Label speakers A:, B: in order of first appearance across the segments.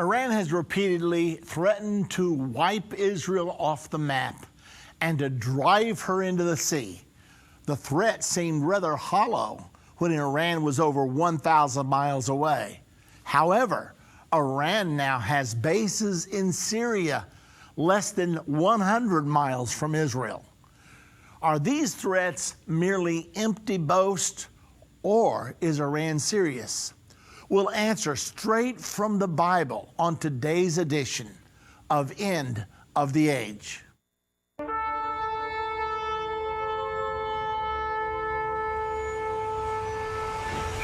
A: Iran has repeatedly threatened to wipe Israel off the map and to drive her into the sea. The threat seemed rather hollow when Iran was over 1,000 miles away. However, Iran now has bases in Syria, less than 100 miles from Israel. Are these threats merely empty boast, or is Iran serious? We'll answer straight from the Bible on today's edition of End of the Age.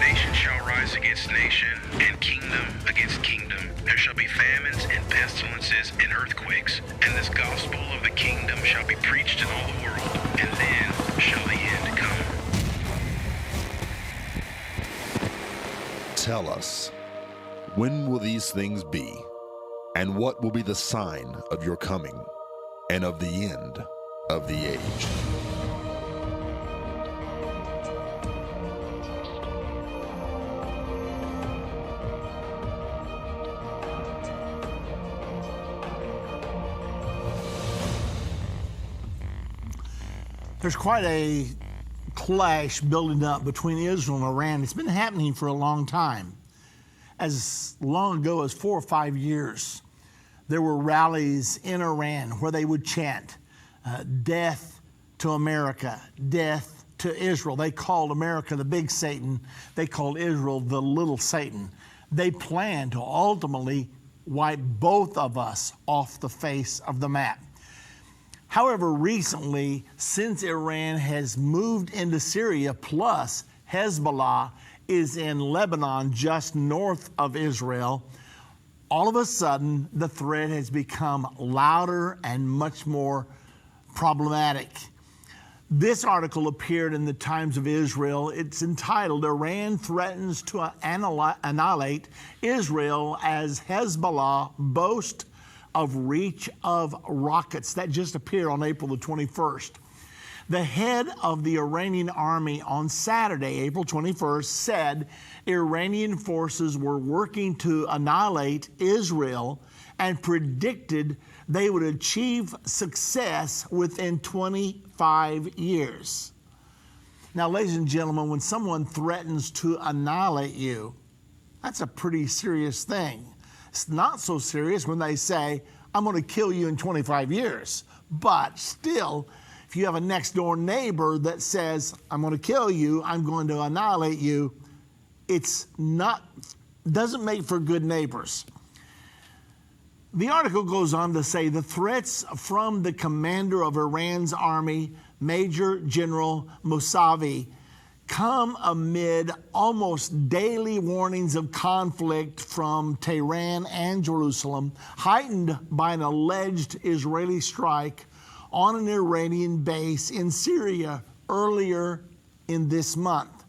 B: Nation shall rise against nation, and kingdom against kingdom. There shall be famines and pestilences and earthquakes, and this gospel of the kingdom shall be preached in all the world, and then shall the end come.
C: Tell us, when will these things be, and what will be the sign of your coming and of the end of the age?
A: There's quite a clash building up between Israel and Iran. It's been happening for a long time. As long ago as 4 or 5 years, there were rallies in Iran where they would chant, death to America, death to Israel. They called America the big Satan. They called Israel the little Satan. They planned to ultimately wipe both of us off the face of the map. However, recently, since Iran has moved into Syria, plus Hezbollah is in Lebanon just north of Israel, all of a sudden the threat has become louder and much more problematic. This article appeared in the Times of Israel. It's entitled, "Iran Threatens to Annihilate Israel as Hezbollah Boasts of Reach of Rockets." That just appeared on April the 21st. The head of the Iranian army on Saturday, April 21st, said Iranian forces were working to annihilate Israel and predicted they would achieve success within 25 years. Now, ladies and gentlemen, when someone threatens to annihilate you, that's a pretty serious thing. It's not so serious when they say, I'm going to kill you in 25 years. But still, if you have a next door neighbor that says, I'm going to kill you, I'm going to annihilate you, doesn't make for good neighbors. The article goes on to say the threats from the commander of Iran's army, Major General Mousavi, come amid almost daily warnings of conflict from Tehran and Jerusalem, heightened by an alleged Israeli strike on an Iranian base in Syria earlier in this month.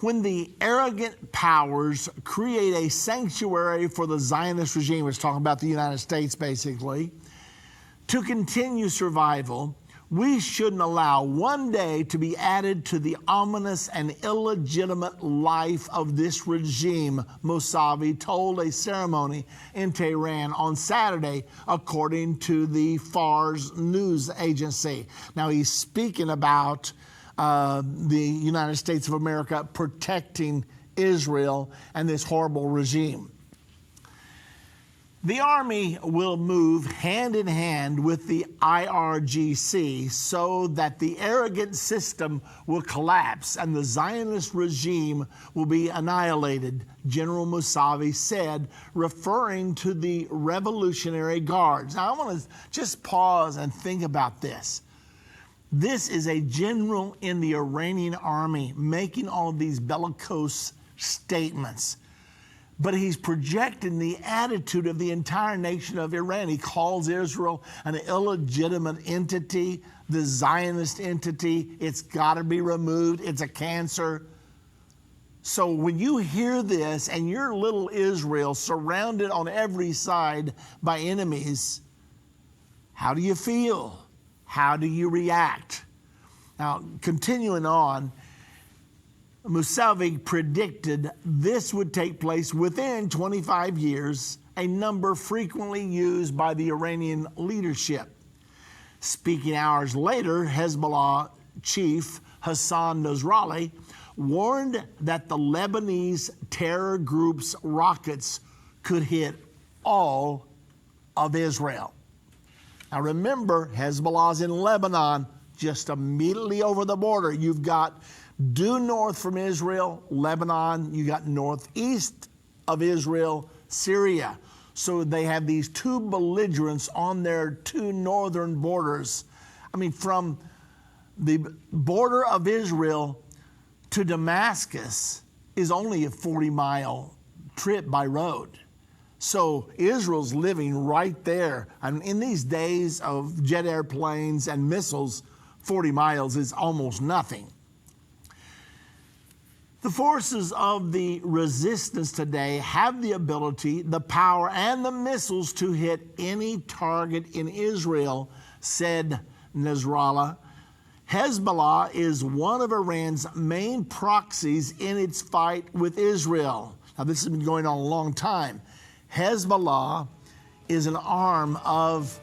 A: When the arrogant powers create a sanctuary for the Zionist regime, it's talking about the United States basically, to continue survival, we shouldn't allow one day to be added to the ominous and illegitimate life of this regime, Mousavi told a ceremony in Tehran on Saturday, according to the Fars news agency. Now, he's speaking about the United States of America protecting Israel and this horrible regime. The Army will move hand in hand with the IRGC so that the arrogant system will collapse and the Zionist regime will be annihilated, General Mousavi said, referring to the Revolutionary Guards. Now, I want to just pause and think about this. This is a general in the Iranian army making all of these bellicose statements. But he's projecting the attitude of the entire nation of Iran. He calls Israel an illegitimate entity, the Zionist entity. It's got to be removed. It's a cancer. So when you hear this and you're little Israel surrounded on every side by enemies, how do you feel? How do you react? Now, continuing on, Mousavi predicted this would take place within 25 years a number frequently used by the Iranian leadership. Speaking hours later, Hezbollah chief Hassan Nasrallah warned that the Lebanese terror group's rockets could hit all of Israel. Now remember, Hezbollah's in Lebanon, just immediately over the border. You've got due north from Israel, Lebanon. You got northeast of Israel, Syria. So they have these two belligerents on their two northern borders. I mean, from the border of Israel to Damascus is only a 40-mile trip by road. So Israel's living right there. And in these days of jet airplanes and missiles, 40 miles is almost nothing. The forces of the resistance today have the ability, the power, and the missiles to hit any target in Israel, said Nasrallah. Hezbollah is one of Iran's main proxies in its fight with Israel. Now, this has been going on a long time. Hezbollah is an arm of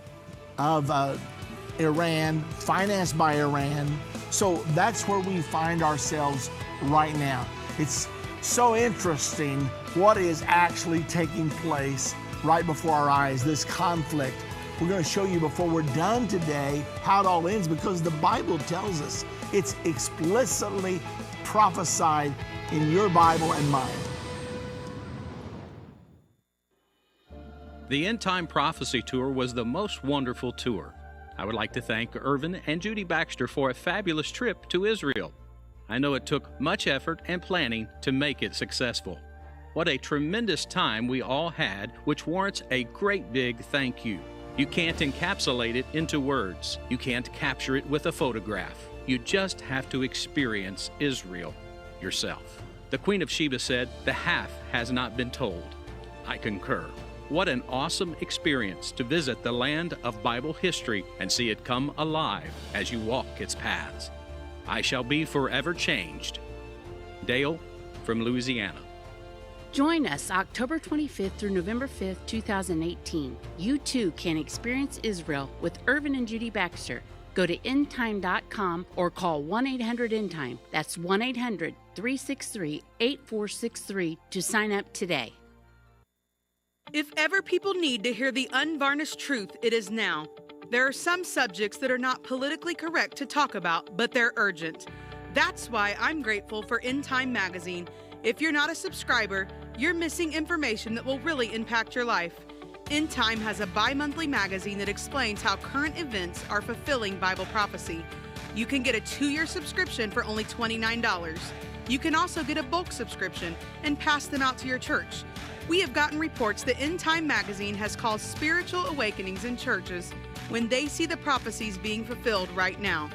A: Iran, financed by Iran. So that's where we find ourselves right now. It's so interesting what is actually taking place right before our eyes, this conflict. We're going to show you before we're done today how it all ends, because the Bible tells us it's explicitly prophesied in your Bible and mine.
D: The End Time Prophecy Tour was the most wonderful tour. I would like to thank Irvin and Judy Baxter for a fabulous trip to Israel. I know it took much effort and planning to make it successful. What a tremendous time we all had, which warrants a great big thank you. You can't encapsulate it into words. You can't capture it with a photograph. You just have to experience Israel yourself. The Queen of Sheba said, "The half has not been told." I concur. What an awesome experience to visit the land of Bible history and see it come alive as you walk its paths. I shall be forever changed. Dale from Louisiana.
E: Join us October 25th through November 5th, 2018. You too can experience Israel with Irvin and Judy Baxter. Go to endtime.com or call 1-800-ENDTIME. That's 1-800-363-8463 to sign up today.
F: If ever people need to hear the unvarnished truth, it is now. There are some subjects that are not politically correct to talk about, but they're urgent. That's why I'm grateful for End Time Magazine. If you're not a subscriber, you're missing information that will really impact your life. End Time has a bi-monthly magazine that explains how current events are fulfilling Bible prophecy. You can get a 2-year subscription for only $29. You can also get a bulk subscription and pass them out to your church. We have gotten reports that End Time Magazine has caused spiritual awakenings in churches when they see the prophecies being fulfilled right now.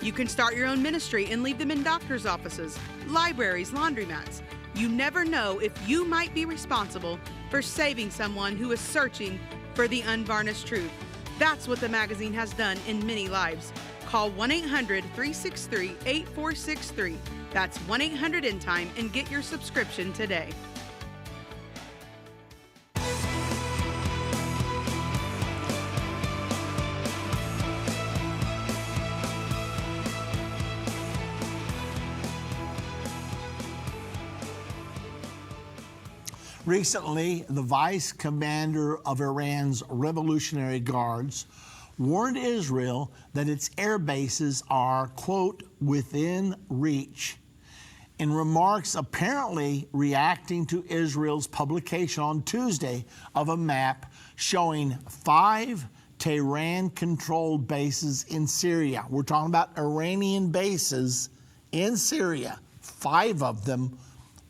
F: You can start your own ministry and leave them in doctors' offices, libraries, laundromats. You never know if you might be responsible for saving someone who is searching for the unvarnished truth. That's what the magazine has done in many lives. Call 1-800-363-8463. That's 1-800-END-TIME and get your subscription today.
A: Recently, the vice commander of Iran's Revolutionary Guards warned Israel that its air bases are, quote, within reach. In remarks apparently reacting to Israel's publication on Tuesday of a map showing 5 Tehran-controlled bases in Syria. We're talking about Iranian bases in Syria, 5 of them,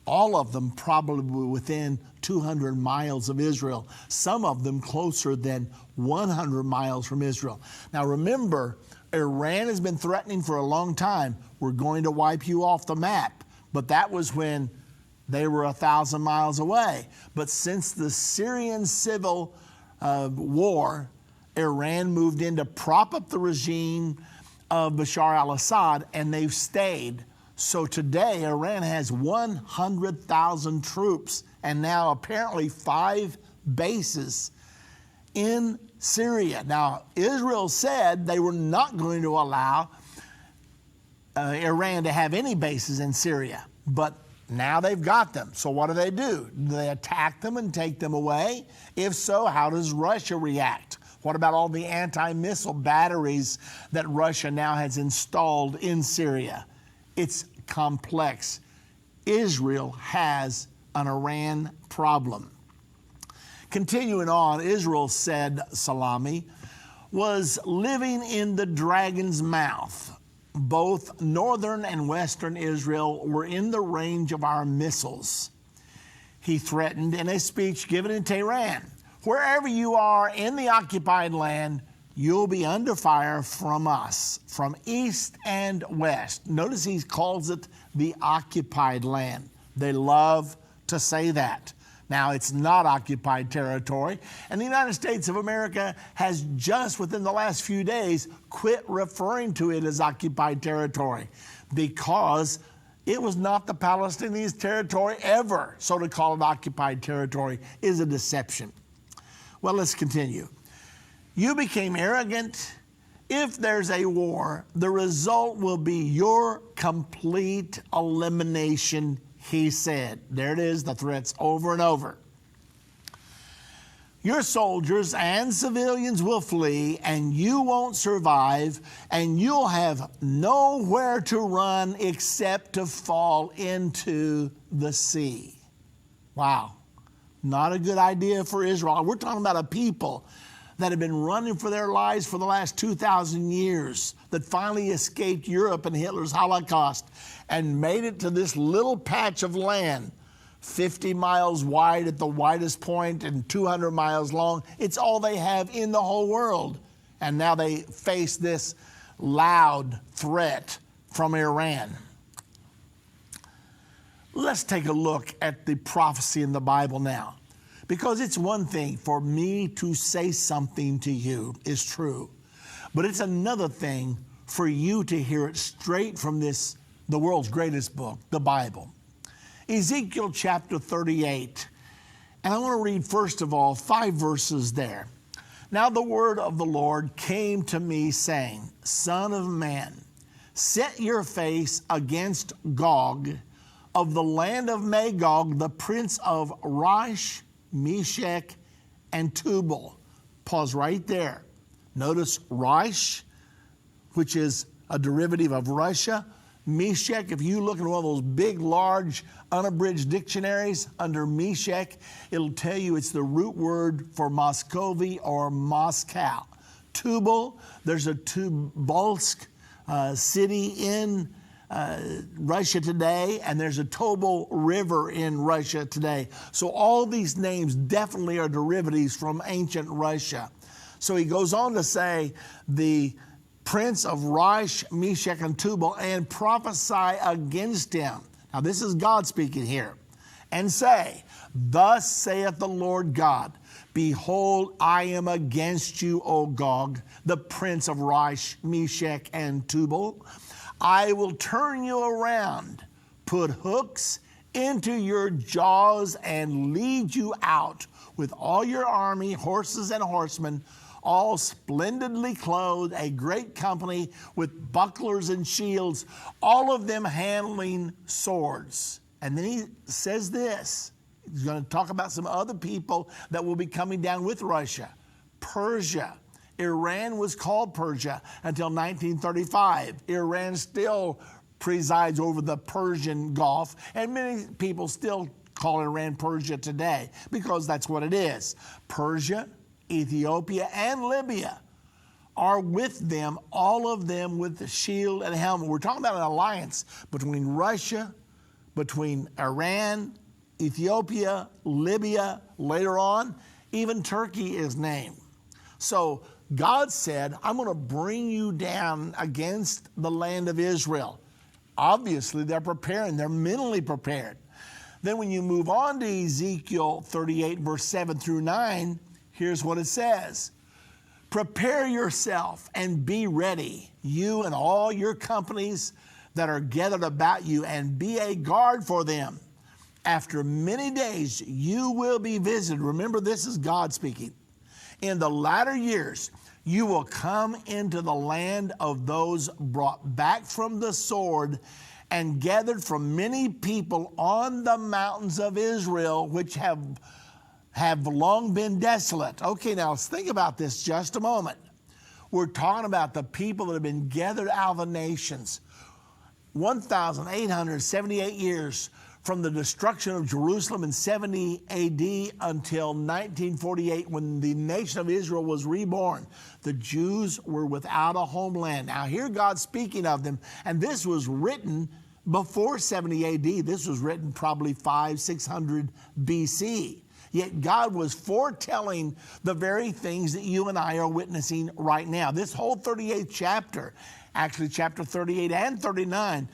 A: all of them probably within 200 miles of Israel, some of them closer than 100 miles from Israel. Now remember, Iran has been threatening for a long time, we're going to wipe you off the map. But that was when they were 1,000 miles away. But since the Syrian civil war, Iran moved in to prop up the regime of Bashar al-Assad, and they've stayed. So today, Iran has 100,000 troops and now apparently 5 bases in Syria. Now, Israel said they were not going to allow Iran to have any bases in Syria, but now they've got them. So what do? Do they attack them and take them away? If so, how does Russia react? What about all the anti-missile batteries that Russia now has installed in Syria? It's complex. Israel has an Iran problem. Continuing on, Israel said Salami was living in the dragon's mouth. Both northern and western Israel were in the range of our missiles. He threatened in a speech given in Tehran, wherever you are in the occupied land, you'll be under fire from us, from east and west. Notice he calls it the occupied land. They love to say that. Now, it's not occupied territory, and the United States of America has just within the last few days quit referring to it as occupied territory because it was not the Palestinians' territory ever. So to call it occupied territory is a deception. Well, let's continue. You became arrogant. If there's a war, the result will be your complete elimination, he said. There it is, the threats over and over. Your soldiers and civilians will flee, and you won't survive, and you'll have nowhere to run except to fall into the sea. Wow. Not a good idea for Israel. We're talking about a people that have been running for their lives for the last 2,000 years, that finally escaped Europe and Hitler's Holocaust and made it to this little patch of land, 50 miles wide at the widest point and 200 miles long. It's all they have in the whole world. And now they face this loud threat from Iran. Let's take a look at the prophecy in the Bible now. Because it's one thing for me to say something to you is true, but it's another thing for you to hear it straight from the world's greatest book, the Bible. Ezekiel chapter 38, and I want to read first of all 5 verses there. Now the word of the Lord came to me saying, Son of man, set your face against Gog of the land of Magog, the prince of Rosh, Meshech, and Tubal. Pause right there. Notice Rosh, which is a derivative of Russia. Meshech, if you look at one of those big, large, unabridged dictionaries under Meshech, it'll tell you it's the root word for Muscovy or Moscow. Tubal, there's a Tobolsk city in Russia today, and there's a Tobol River in Russia today. So all these names definitely are derivatives from ancient Russia. So he goes on to say, the prince of Rosh, Meshech, and Tubal, and prophesy against him. Now this is God speaking here. And say, Thus saith the Lord God, Behold, I am against you, O Gog, the prince of Rosh, Meshech, and Tubal. I will turn you around, put hooks into your jaws, and lead you out with all your army, horses and horsemen, all splendidly clothed, a great company with bucklers and shields, all of them handling swords. And then he says this. He's going to talk about some other people that will be coming down with Russia. Persia. Iran was called Persia until 1935. Iran still presides over the Persian Gulf, and many people still call Iran Persia today because that's what it is. Persia, Ethiopia, and Libya are with them, all of them with the shield and helmet. We're talking about an alliance between Russia, between Iran, Ethiopia, Libya, later on, even Turkey is named. So God said, I'm going to bring you down against the land of Israel. Obviously, they're preparing. They're mentally prepared. Then when you move on to Ezekiel 38, verse 7 through 9, here's what it says. Prepare yourself and be ready, you and all your companies that are gathered about you, and be a guard for them. After many days, you will be visited. Remember, this is God speaking. In the latter years, you will come into the land of those brought back from the sword and gathered from many people on the mountains of Israel, which have long been desolate. Okay, now let's think about this just a moment. We're talking about the people that have been gathered out of the nations. 1,878 years from the destruction of Jerusalem in 70 AD until 1948, when the nation of Israel was reborn. The Jews were without a homeland. Now here God's speaking of them, and this was written before 70 AD. This was written probably 600 BC. Yet God was foretelling the very things that you and I are witnessing right now. This whole 38th chapter, actually chapter 38 and 39,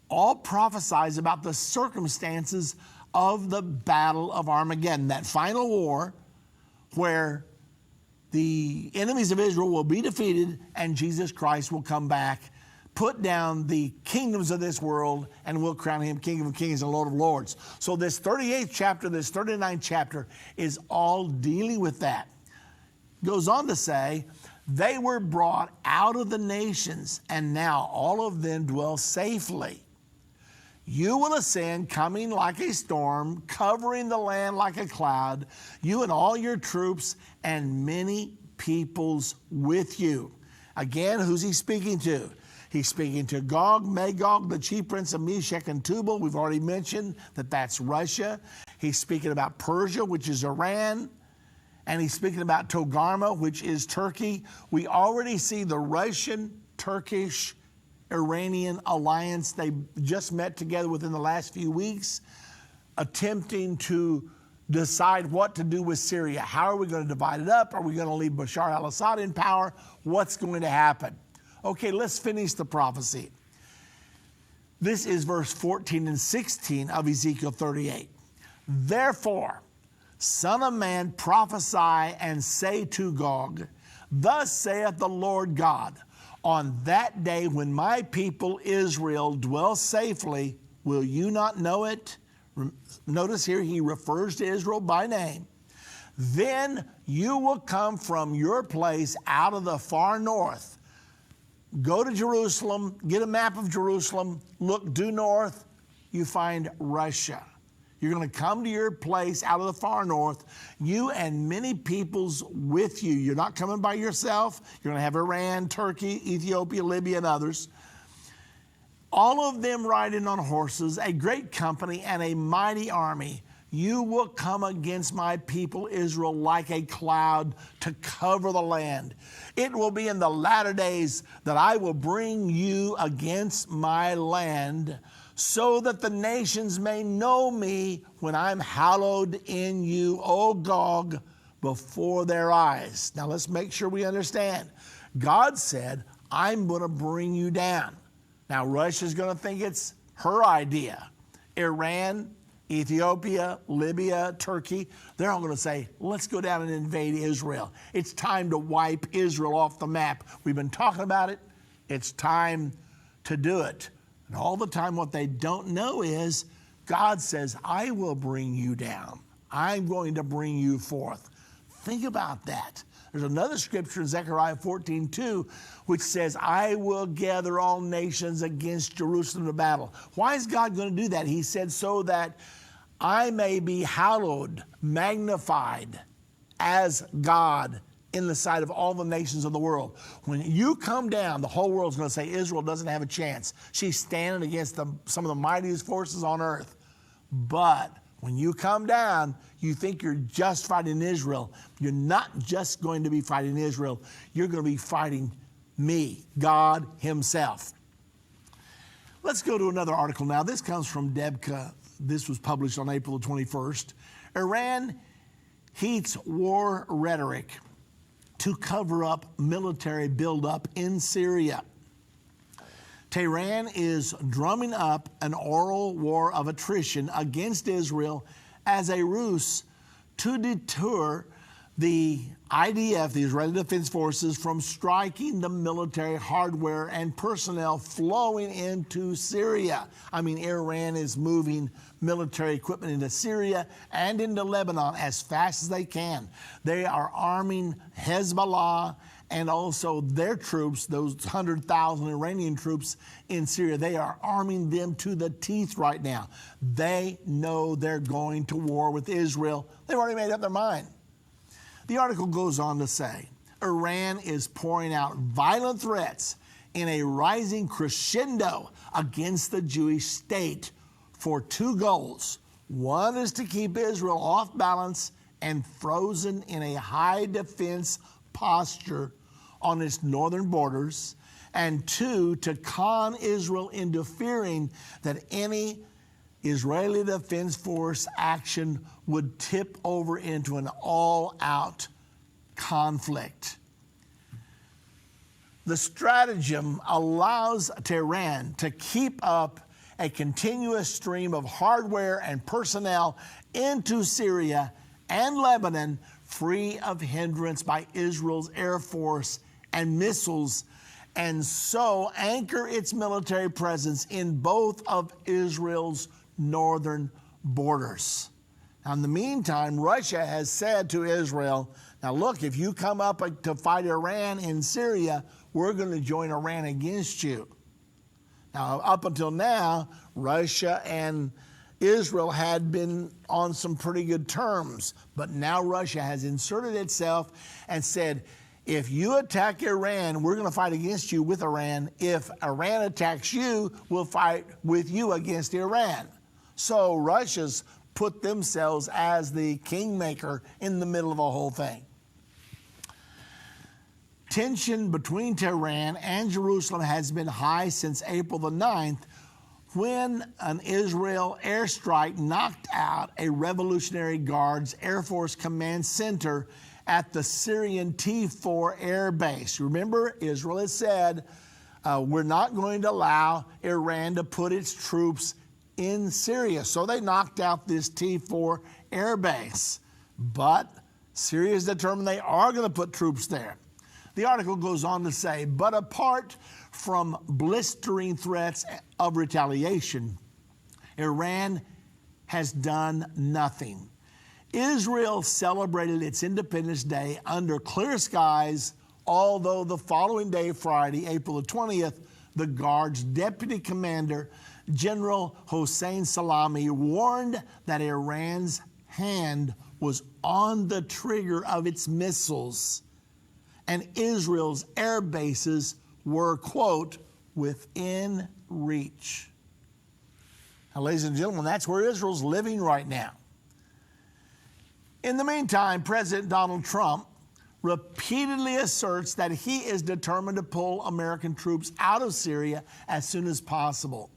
A: all prophesies about the circumstances of the Battle of Armageddon, that final war where the enemies of Israel will be defeated and Jesus Christ will come back, put down the kingdoms of this world, and we'll crown him King of Kings and Lord of Lords. So this 38th chapter, this 39th chapter is all dealing with that. Goes on to say, they were brought out of the nations, and now all of them dwell safely. You will ascend, coming like a storm, covering the land like a cloud, you and all your troops, and many peoples with you. Again, who's he speaking to? He's speaking to Gog, Magog, the chief prince of Meshech and Tubal. We've already mentioned that that's Russia. He's speaking about Persia, which is Iran. And he's speaking about Togarmah, which is Turkey. We already see the Russian, Turkish, Iranian alliance. They just met together within the last few weeks, attempting to decide what to do with Syria. How are we going to divide it up? Are we going to leave Bashar al-Assad in power? What's going to happen? Okay, let's finish the prophecy. This is verse 14 and 16 of Ezekiel 38. Therefore, Son of man, prophesy and say to Gog, thus saith the Lord God, on that day when my people Israel dwell safely, will you not know it? Notice here he refers to Israel by name. Then you will come from your place out of the far north. Go to Jerusalem, get a map of Jerusalem, look due north, you find Russia. You're going to come to your place out of the far north, you and many peoples with you. You're not coming by yourself. You're going to have Iran, Turkey, Ethiopia, Libya, and others. All of them riding on horses, a great company and a mighty army. You will come against my people Israel like a cloud to cover the land. It will be in the latter days that I will bring you against my land, so that the nations may know me when I'm hallowed in you, O Gog, before their eyes. Now let's make sure we understand. God said, I'm going to bring you down. Now Russia's going to think it's her idea. Iran, Ethiopia, Libya, Turkey, they're all going to say, let's go down and invade Israel. It's time to wipe Israel off the map. We've been talking about it. It's time to do it. And all the time what they don't know is God says, I will bring you down. I'm going to bring you forth. Think about that. There's another scripture in Zechariah 14:2, which says, I will gather all nations against Jerusalem to battle. Why is God going to do that? He said, so that I may be hallowed, magnified as God in the sight of all the nations of the world. When you come down, the whole world's going to say Israel doesn't have a chance. She's standing against some of the mightiest forces on earth. But when you come down, you think you're just fighting Israel. You're not just going to be fighting Israel. You're going to be fighting me, God himself. Let's go to another article now. This comes from Debka. This was published on April the 21st. Iran heats war rhetoric to cover up military buildup in Syria. Tehran is drumming up an oral war of attrition against Israel as a ruse to deter the IDF, the Israeli Defense Forces, from striking the military hardware and personnel flowing into Syria. I mean, Iran is moving military equipment into Syria and into Lebanon as fast as they can. They are arming Hezbollah and also their troops, those 100,000 Iranian troops in Syria. They are arming them to the teeth right now. They know they're going to war with Israel. They've already made up their mind. The article goes on to say, Iran is pouring out violent threats in a rising crescendo against the Jewish state for two goals. One is to keep Israel off balance and frozen in a high defense posture on its northern borders, and two, to con Israel into fearing that any Israeli Defense Force action would tip over into an all-out conflict. The stratagem allows Tehran to keep up a continuous stream of hardware and personnel into Syria and Lebanon, free of hindrance by Israel's Air Force and missiles, and so anchor its military presence in both of Israel's northern borders. Now, in the meantime, Russia has said to Israel, now look, if you come up to fight Iran in Syria, we're going to join Iran against you. Now, up until now, Russia and Israel had been on some pretty good terms, but now Russia has inserted itself and said, if you attack Iran, we're going to fight against you with Iran. If Iran attacks you, we'll fight with you against Iran. So Russia's put themselves as the kingmaker in the middle of the whole thing. Tension between Tehran and Jerusalem has been high since April the 9th, when an Israel airstrike knocked out a Revolutionary Guards Air Force Command Center at the Syrian T4 air base. Remember, Israel has said, we're not going to allow Iran to put its troops in Syria. So they knocked out this T4 air base. But Syria is determined they are going to put troops there. The article goes on to say, but apart from blistering threats of retaliation, Iran has done nothing. Israel celebrated its Independence Day under clear skies, although the following day, Friday, April the 20th, the Guard's deputy commander, General Hossein Salami, warned that Iran's hand was on the trigger of its missiles, and Israel's air bases were, quote, within reach. Now, ladies and gentlemen, that's where Israel's living right now. In the meantime, President Donald Trump repeatedly asserts that he is determined to pull American troops out of Syria as soon as possible.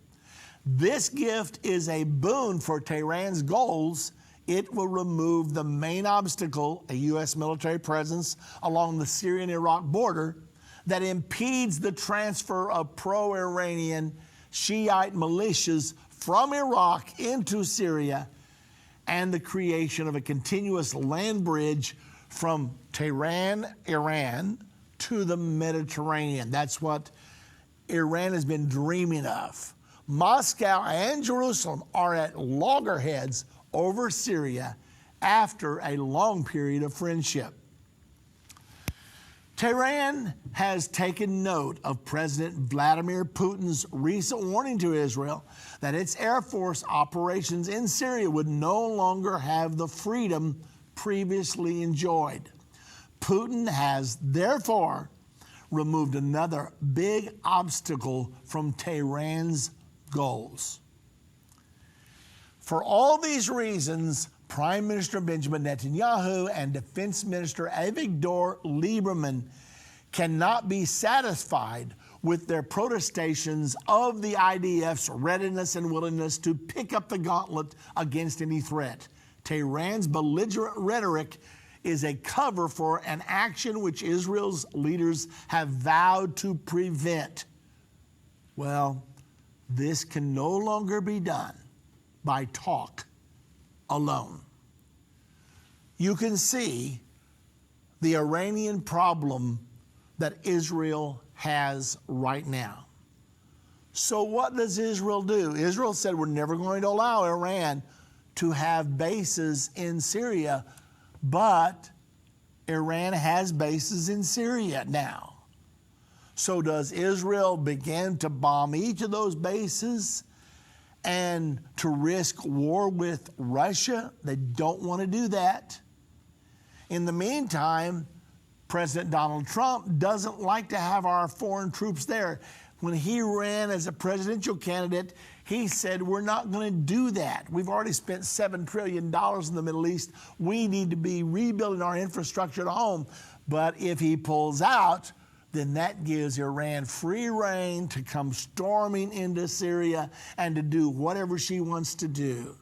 A: This gift is a boon for Tehran's goals. It will remove the main obstacle, a U.S. military presence along the Syrian-Iraq border, that impedes the transfer of pro-Iranian Shiite militias from Iraq into Syria, and the creation of a continuous land bridge from Tehran, Iran, to the Mediterranean. That's what Iran has been dreaming of. Moscow and Jerusalem are at loggerheads over Syria after a long period of friendship. Tehran has taken note of President Vladimir Putin's recent warning to Israel that its Air Force operations in Syria would no longer have the freedom previously enjoyed. Putin has therefore removed another big obstacle from Tehran's goals. For all these reasons, Prime Minister Benjamin Netanyahu and Defense Minister Avigdor Lieberman cannot be satisfied with their protestations of the IDF's readiness and willingness to pick up the gauntlet against any threat. Tehran's belligerent rhetoric is a cover for an action which Israel's leaders have vowed to prevent. Well, this can no longer be done by talk alone. You can see the Iranian problem that Israel has right now. So what does Israel do? Israel said we're never going to allow Iran to have bases in Syria, but Iran has bases in Syria now. So does Israel begin to bomb each of those bases and to risk war with Russia? They don't want to do that. In the meantime, President Donald Trump doesn't like to have our foreign troops there. When he ran as a presidential candidate, he said, we're not going to do that. We've already spent $7 trillion in the Middle East. We need to be rebuilding our infrastructure at home. But if he pulls out, then that gives Iran free rein to come storming into Syria and to do whatever she wants to do.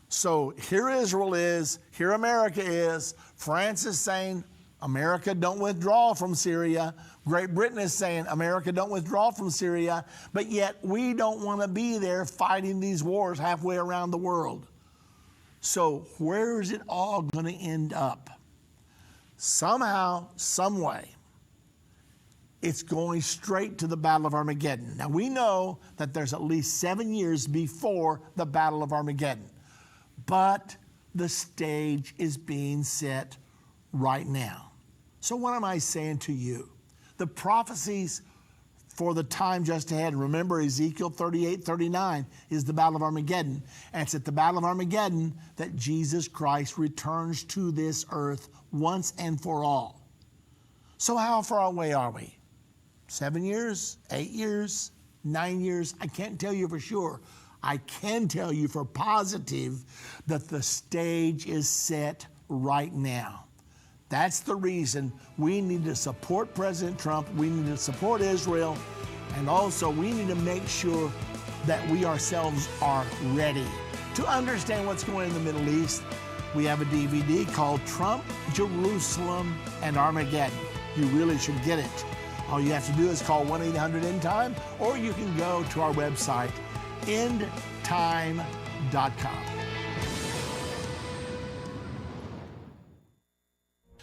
A: So here Israel is, here America is. France is saying, America, don't withdraw from Syria. Great Britain is saying, America, don't withdraw from Syria. But yet we don't want to be there fighting these wars halfway around the world. So where is it all going to end up? Somehow, some way, it's going straight to the Battle of Armageddon. Now we know that there's at least 7 years before the Battle of Armageddon. But the stage is being set right now. So what am I saying to you? The prophecies for the time just ahead, remember Ezekiel 38:39 is the Battle of Armageddon. And it's at the Battle of Armageddon that Jesus Christ returns to this earth once and for all. So how far away are we? 7 years, 8 years, 9 years? I can't tell you for sure. I can tell you for positive that the stage is set right now. That's the reason we need to support President Trump. We need to support Israel. And also we need to make sure that we ourselves are ready to understand what's going on in the Middle East. We have a DVD called Trump, Jerusalem, and Armageddon. You really should get it. All you have to do is call 1-800-END-TIME, or you can go to our website, endtime.com.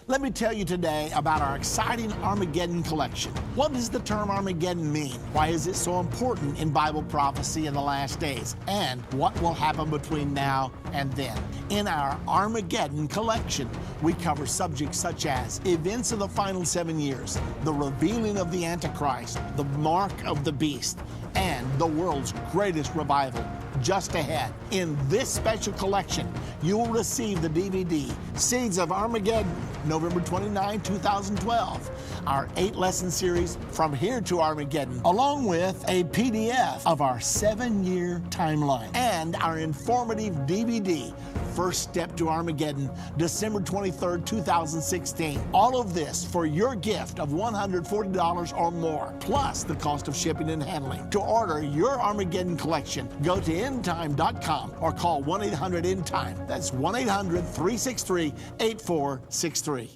A: Let me tell you today about our exciting Armageddon collection. What does the term Armageddon mean? Why is it so important in Bible prophecy in the last days? And what will happen between now and then? In our Armageddon collection, we cover subjects such as events of the final 7 years, the revealing of the Antichrist, the mark of the beast, and the world's greatest revival just ahead. In this special collection, you will receive the DVD, Seeds of Armageddon, November 29, 2012, our 8-lesson series, From Here to Armageddon, along with a PDF of our 7-year timeline, and our informative DVD, First Step to Armageddon, December 23, 2016. All of this for your gift of $140 or more, plus the cost of shipping and handling. To order your Armageddon collection, go to endtime.com or call 1-800-END-TIME. That's 1-800-363-8463.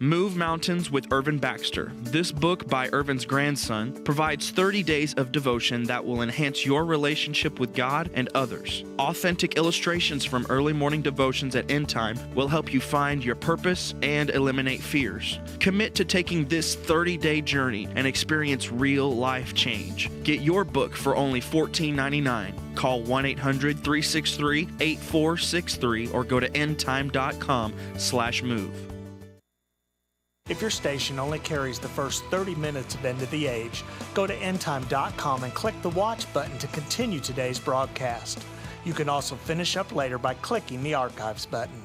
G: Move Mountains with Irvin Baxter. This book by Irvin's grandson provides 30 days of devotion that will enhance your relationship with God and others. Authentic illustrations from early morning devotions at End Time will help you find your purpose and eliminate fears. Commit to taking this 30-day journey and experience real life change. Get your book for only $14.99. Call 1-800-363-8463 or go to endtime.com/move.
H: If your station only carries the first 30 minutes of End of the Age, go to endtime.com and click the watch button to continue today's broadcast. You can also finish up later by clicking the archives button.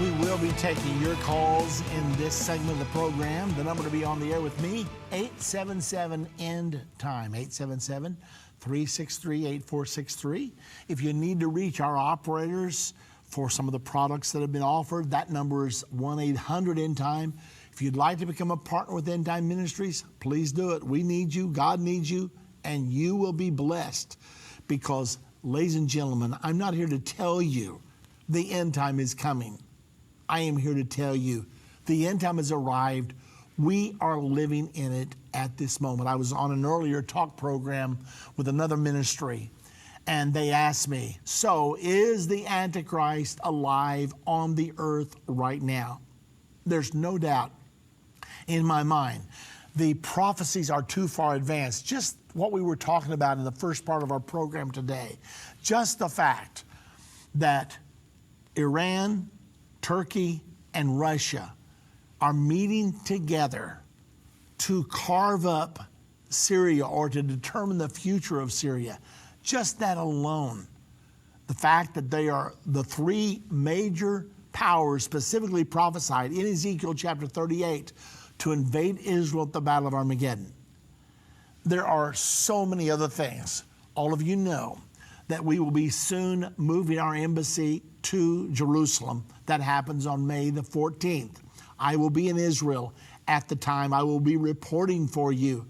A: We will be taking your calls in this segment of the program. The number to be on the air with me, 877-END-TIME, 877-363-8463. If you need to reach our operators for some of the products that have been offered, that number is 1-800-END-TIME. If you'd like to become a partner with End Time Ministries, please do it. We need you, God needs you, and you will be blessed. Because, ladies and gentlemen, I'm not here to tell you the end time is coming. I am here to tell you the end time has arrived We are living in it at this moment. I was on an earlier talk program with another ministry, and they asked me, so is the Antichrist alive on the earth right now? There's no doubt in my mind. The prophecies are too far advanced. Just what we were talking about in the first part of our program today. Just the fact that Iran, Turkey, and Russia are meeting together to carve up Syria or to determine the future of Syria. Just that alone, the fact that they are the three major powers specifically prophesied in Ezekiel chapter 38 to invade Israel at the Battle of Armageddon. There are so many other things. All of you know that we will be soon moving our embassy to Jerusalem. That happens on May the 14th. I will be in Israel at the time. I will be reporting for you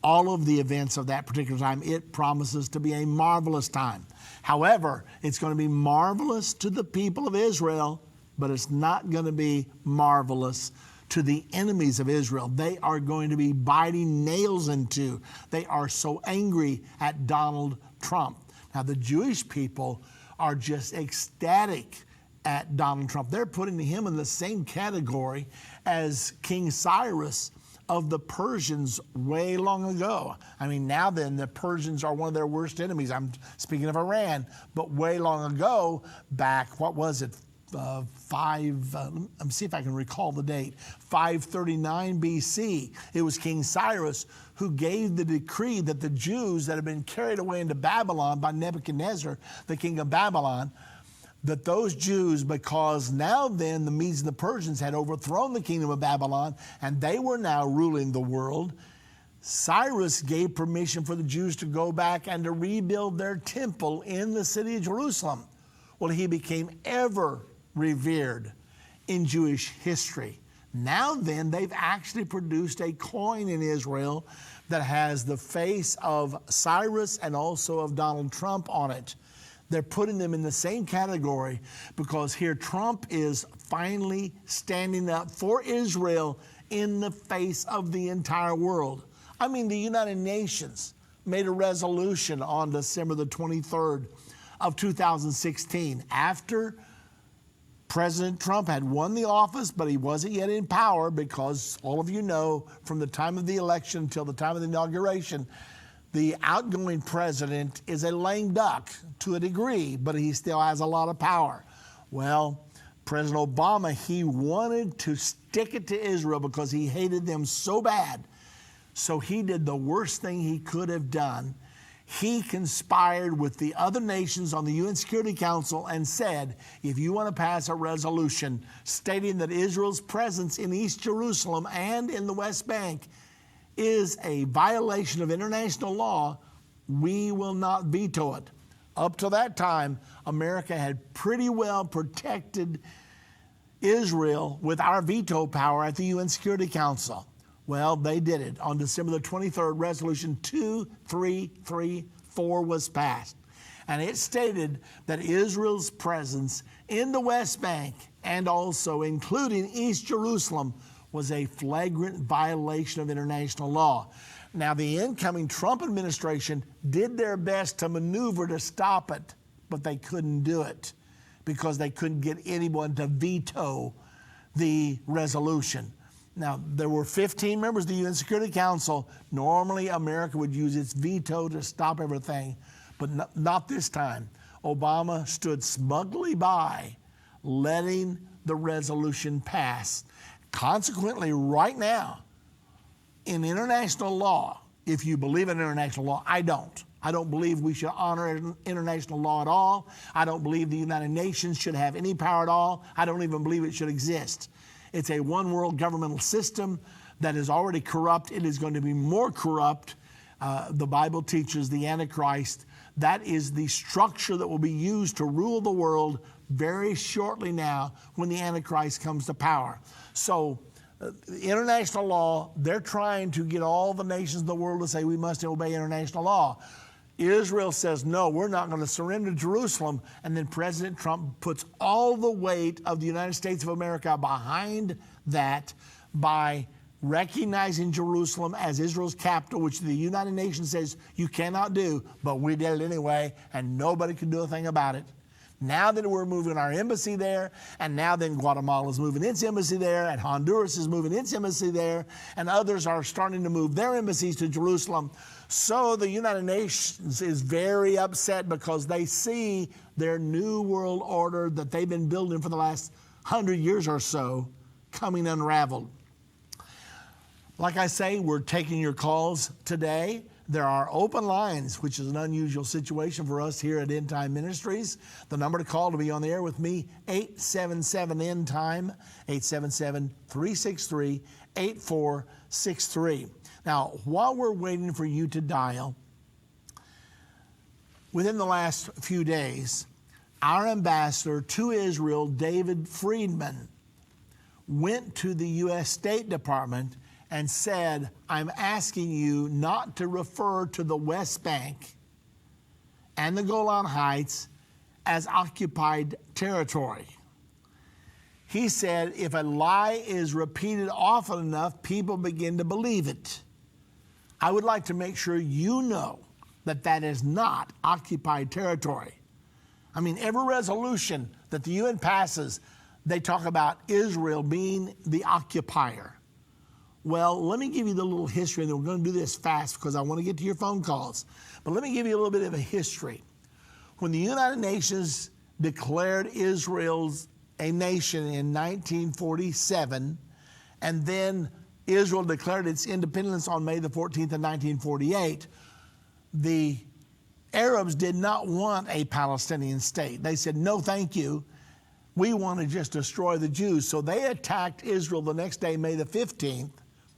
A: all of the events of that particular time. It promises to be a marvelous time. However, it's going to be marvelous to the people of Israel, but it's not going to be marvelous to the enemies of Israel. They are going to be biting nails into. They are so angry at Donald Trump. Now, the Jewish people are just ecstatic at Donald Trump. They're putting him in the same category as King Cyrus of the Persians way long ago. I mean, now then, the Persians are one of their worst enemies. I'm speaking of Iran, but way long ago, back, what was it? Let me see if I can recall the date, 539 BC. It was King Cyrus who gave the decree that the Jews that had been carried away into Babylon by Nebuchadnezzar, the king of Babylon, that those Jews, because now then the Medes and the Persians had overthrown the kingdom of Babylon and they were now ruling the world, Cyrus gave permission for the Jews to go back and to rebuild their temple in the city of Jerusalem. Well, he became ever revered in Jewish history. Now then, they've actually produced a coin in Israel that has the face of Cyrus and also of Donald Trump on it. They're putting them in the same category because here Trump is finally standing up for Israel in the face of the entire world. I mean, the United Nations made a resolution on December the 23rd of 2016 after President Trump had won the office, but he wasn't yet in power because all of you know from the time of the election until the time of the inauguration, the outgoing president is a lame duck to a degree, but he still has a lot of power. Well, President Obama, he wanted to stick it to Israel because he hated them so bad. So he did the worst thing he could have done. He conspired with the other nations on the UN Security Council and said, if you want to pass a resolution stating that Israel's presence in East Jerusalem and in the West Bank is a violation of international law, we will not veto it. Up to that time, America had pretty well protected Israel with our veto power at the UN Security Council. Well, they did it. On December the 23rd, Resolution 2334 was passed. And it stated that Israel's presence in the West Bank and also including East Jerusalem was a flagrant violation of international law. Now, the incoming Trump administration did their best to maneuver to stop it, but they couldn't do it because they couldn't get anyone to veto the resolution. Now, there were 15 members of the UN Security Council. Normally, America would use its veto to stop everything, but not this time. Obama stood smugly by, letting the resolution pass. Consequently, right now, in international law, if you believe in international law, I don't. I don't believe we should honor international law at all. I don't believe the United Nations should have any power at all. I don't even believe it should exist. It's a one world governmental system that is already corrupt. It is going to be more corrupt. The Bible teaches the Antichrist. That is the structure that will be used to rule the world very shortly now when the Antichrist comes to power. So international law, they're trying to get all the nations of the world to say we must obey international law. Israel says, no, we're not going to surrender Jerusalem. And then President Trump puts all the weight of the United States of America behind that by recognizing Jerusalem as Israel's capital, which the United Nations says you cannot do, but we did it anyway, and nobody could do a thing about it. Now that we're moving our embassy there, and now then Guatemala's moving its embassy there, and Honduras is moving its embassy there, and others are starting to move their embassies to Jerusalem. So the United Nations is very upset because they see their new world order that they've been building for the last 100 years or so coming unraveled. Like I say, we're taking your calls today. There are open lines, which is an unusual situation for us here at End Time Ministries. The number to call to be on the air with me, 877-END-TIME, 877-363-8463. Now, while we're waiting for you to dial, within the last few days, our ambassador to Israel, David Friedman, went to the U.S. State Department and said, I'm asking you not to refer to the West Bank and the Golan Heights as occupied territory. He said, if a lie is repeated often enough, people begin to believe it. I would like to make sure you know that that is not occupied territory. I mean, every resolution that the UN passes, they talk about Israel being the occupier. Well, let me give you the little history, and we're going to do this fast because I want to get to your phone calls. But let me give you a little bit of a history. When the United Nations declared Israel a nation in 1947, and then Israel declared its independence on May the 14th of 1948, the Arabs did not want a Palestinian state. They said, no, thank you. We want to just destroy the Jews. So they attacked Israel the next day, May the 15th.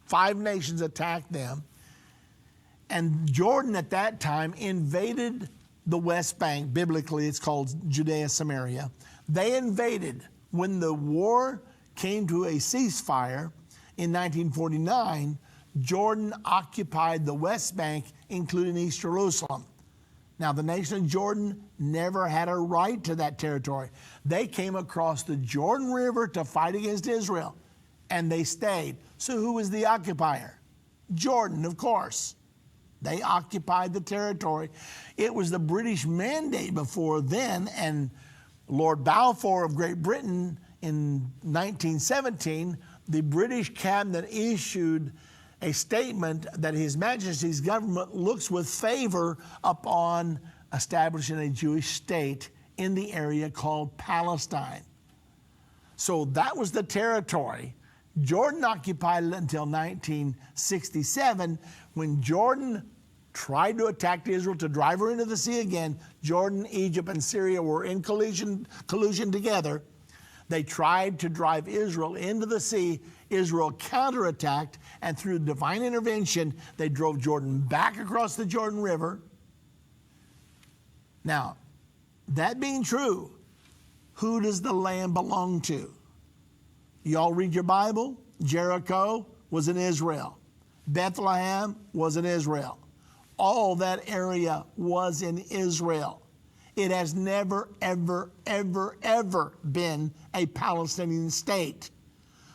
A: 5 nations attacked them. And Jordan at that time invaded the West Bank. Biblically, it's called Judea Samaria. They invaded. When the war came to a ceasefire in 1949, Jordan occupied the West Bank, including East Jerusalem. Now, the nation of Jordan never had a right to that territory. They came across the Jordan River to fight against Israel, and they stayed. So who was the occupier? Jordan, of course. They occupied the territory. It was the British mandate before then, and Lord Balfour of Great Britain in 1917, the British cabinet issued a statement that His Majesty's government looks with favor upon establishing a Jewish state in the area called Palestine. So that was the territory. Jordan occupied it until 1967, when Jordan tried to attack Israel to drive her into the sea again. Jordan, Egypt, and Syria were in collusion together. They tried to drive Israel into the sea. Israel counterattacked, and through divine intervention, they drove Jordan back across the Jordan River. Now, that being true, who does the land belong to? Y'all read your Bible? Jericho was in Israel. Bethlehem was in Israel. All that area was in Israel. It has never, ever, ever, ever been a Palestinian state.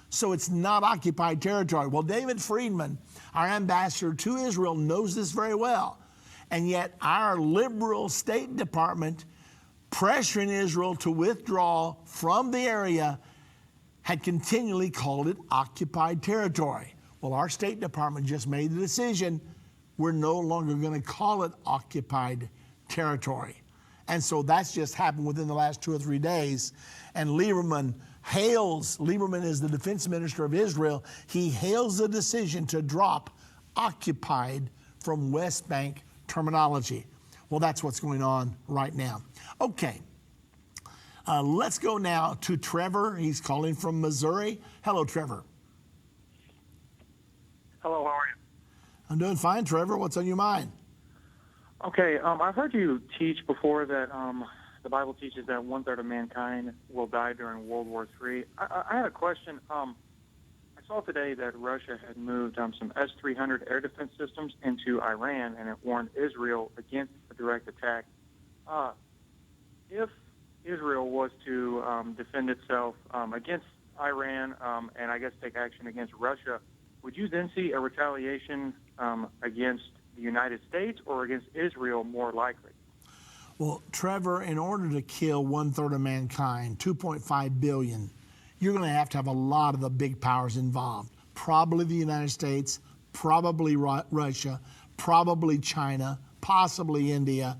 A: So it's not occupied territory. Well, David Friedman, our ambassador to Israel, knows this very well. And yet our liberal State Department, pressuring Israel to withdraw from the area, had continually called it occupied territory. Well, our State Department just made the decision we're no longer going to call it occupied territory. And so that's just happened within the last 2 or 3 days. And Lieberman is the defense minister of Israel, he hails the decision to drop occupied from West Bank terminology. Well, that's what's going on right now. Okay, let's go now to Trevor. He's calling from Missouri. Hello, Trevor.
I: Hello, how are you?
A: I'm doing fine, Trevor. What's on your mind?
I: Okay, I've heard you teach before that the Bible teaches that 1/3 of mankind will die during World War III. I had a question. I saw today that Russia had moved some S-300 air defense systems into Iran, and it warned Israel against a direct attack. If Israel was to defend itself against Iran and I guess take action against Russia, would you then see a retaliation against the United States or against Israel more likely?
A: Well, Trevor, in order to kill 1/3 of mankind, 2.5 billion, you're going to have a lot of the big powers involved. Probably the United States, probably Russia, probably China, possibly India.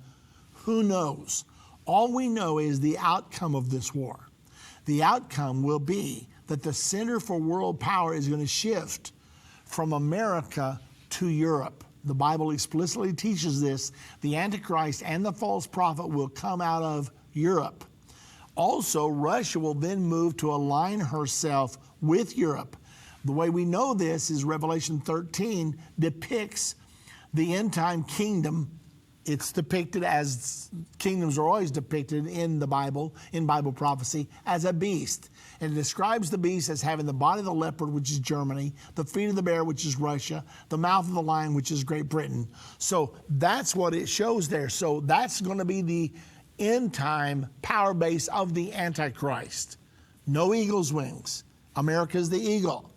A: Who knows? All we know is the outcome of this war. The outcome will be that the center for world power is going to shift from America to Europe. The Bible explicitly teaches this. The Antichrist and the false prophet will come out of Europe. Also, Russia will then move to align herself with Europe. The way we know this is Revelation 13 depicts the end-time kingdom. It's depicted as kingdoms are always depicted in the Bible, in Bible prophecy, as a beast. And it describes the beast as having the body of the leopard, which is Germany, the feet of the bear, which is Russia, the mouth of the lion, which is Great Britain. So that's what it shows there. So that's going to be the end time power base of the Antichrist. No eagle's wings. America's the eagle.